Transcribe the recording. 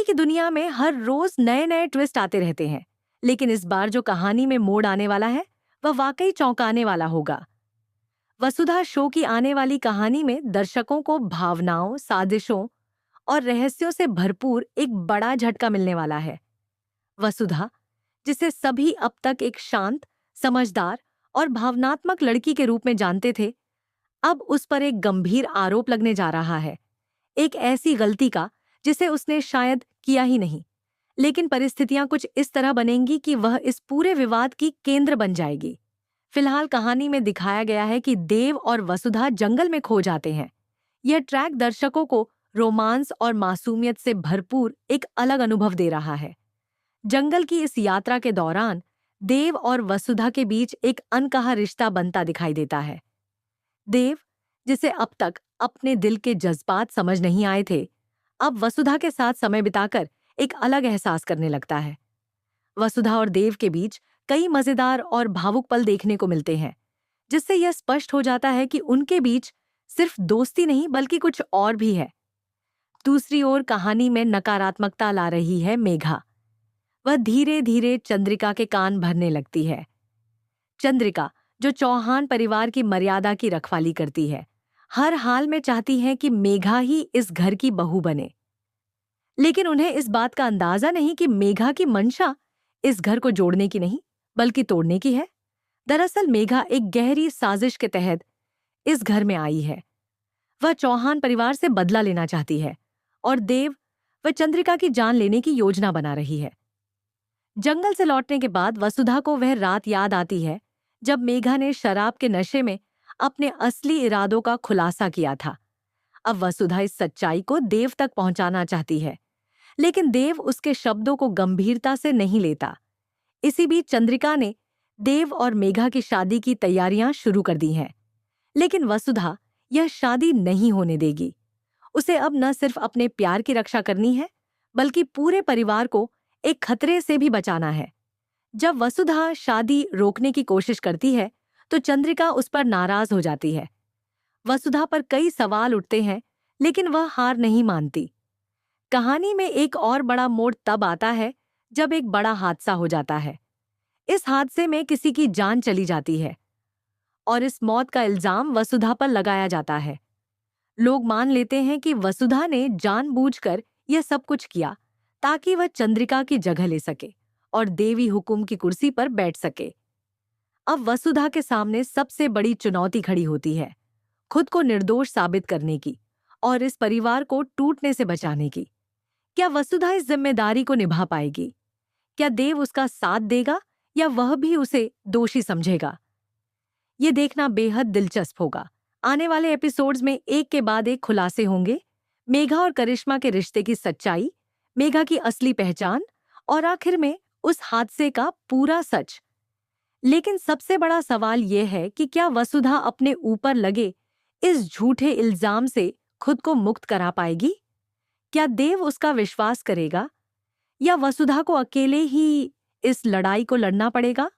की दुनिया में हर रोज नए नए ट्विस्ट आते रहते हैं, लेकिन इस बार जो कहानी में मोड़ आने वाला है वह वाकई चौंकाने वाला होगा। वसुधा शो की आने वाली कहानी में दर्शकों को भावनाओं, साजिशों और रहस्यों से भरपूर एक बड़ा झटका मिलने वाला है। वसुधा, जिसे सभी अब तक एक शांत, समझदार और भावनात्मक लड़की के रूप में जानते थे, अब उस पर एक गंभीर आरोप लगने जा रहा है। एक ऐसी गलती का जिसे उसने शायद किया ही नहीं, लेकिन परिस्थितियां कुछ इस तरह बनेंगी कि वह इस पूरे विवाद की केंद्र बन जाएगी। फिलहाल कहानी में दिखाया गया है कि देव और वसुधा जंगल में खो जाते हैं। यह ट्रैक दर्शकों को रोमांस और मासूमियत से भरपूर एक अलग अनुभव दे रहा है। जंगल की इस यात्रा के दौरान देव और वसुधा के बीच एक अनकहा रिश्ता बनता दिखाई देता है। देव, जिसे अब तक अपने दिल के जज्बात समझ नहीं आए थे, अब वसुधा के साथ समय बिताकर एक अलग एहसास करने लगता है। वसुधा और देव के बीच कई मजेदार और भावुक पल देखने को मिलते हैं, जिससे यह स्पष्ट हो जाता है कि उनके बीच सिर्फ दोस्ती नहीं बल्कि कुछ और भी है। दूसरी ओर कहानी में नकारात्मकता ला रही है मेघा। वह धीरे धीरे चंद्रिका के कान भरने लगती है। चंद्रिका, जो चौहान परिवार की मर्यादा की रखवाली करती है, हर हाल में चाहती है कि मेघा ही इस घर की बहू बने। लेकिन उन्हें इस बात का अंदाजा नहीं कि मेघा की मंशा इस घर को जोड़ने की नहीं बल्कि तोड़ने की है। दरअसल मेघा एक गहरी साजिश के तहत इस घर में आई है। वह चौहान परिवार से बदला लेना चाहती है और देव व चंद्रिका की जान लेने की योजना बना रही है। जंगल से लौटने के बाद वसुधा को वह रात याद आती है जब मेघा ने शराब के नशे में अपने असली इरादों का खुलासा किया था। अब वसुधा इस सच्चाई को देव तक पहुंचाना चाहती है, लेकिन देव उसके शब्दों को गंभीरता से नहीं लेता। इसी बीच चंद्रिका ने देव और मेघा की शादी की तैयारियां शुरू कर दी हैं, लेकिन वसुधा यह शादी नहीं होने देगी। उसे अब न सिर्फ अपने प्यार की रक्षा करनी है, बल्कि पूरे परिवार को एक खतरे से भी बचाना है। जब वसुधा शादी रोकने की कोशिश करती है, तो चंद्रिका उस पर नाराज हो जाती है। वसुधा पर कई सवाल उठते हैं, लेकिन वह हार नहीं मानती। कहानी में एक और बड़ा मोड़ तब आता है जब एक बड़ा हादसा हो जाता है। इस हादसे में किसी की जान चली जाती है और इस मौत का इल्जाम वसुधा पर लगाया जाता है। लोग मान लेते हैं कि वसुधा ने जानबूझकर यह सब कुछ किया ताकि वह चंद्रिका की जगह ले सके और देवी हुकुम की कुर्सी पर बैठ सके। अब वसुधा के सामने सबसे बड़ी चुनौती खड़ी होती है, खुद को निर्दोष साबित करने की और इस परिवार को टूटने से बचाने की। क्या वसुधा इस जिम्मेदारी को निभा पाएगी? क्या देव उसका साथ देगा या वह भी उसे दोषी समझेगा? ये देखना बेहद दिलचस्प होगा। आने वाले एपिसोड्स में एक के बाद एक खुलासे होंगे। मेघा और करिश्मा के रिश्ते की सच्चाई, मेघा की असली पहचान और आखिर में उस हादसे का पूरा सच। लेकिन सबसे बड़ा सवाल यह है कि क्या वसुधा अपने ऊपर लगे इस झूठे इल्जाम से खुद को मुक्त करा पाएगी? क्या देव उसका विश्वास करेगा या वसुधा को अकेले ही इस लड़ाई को लड़ना पड़ेगा?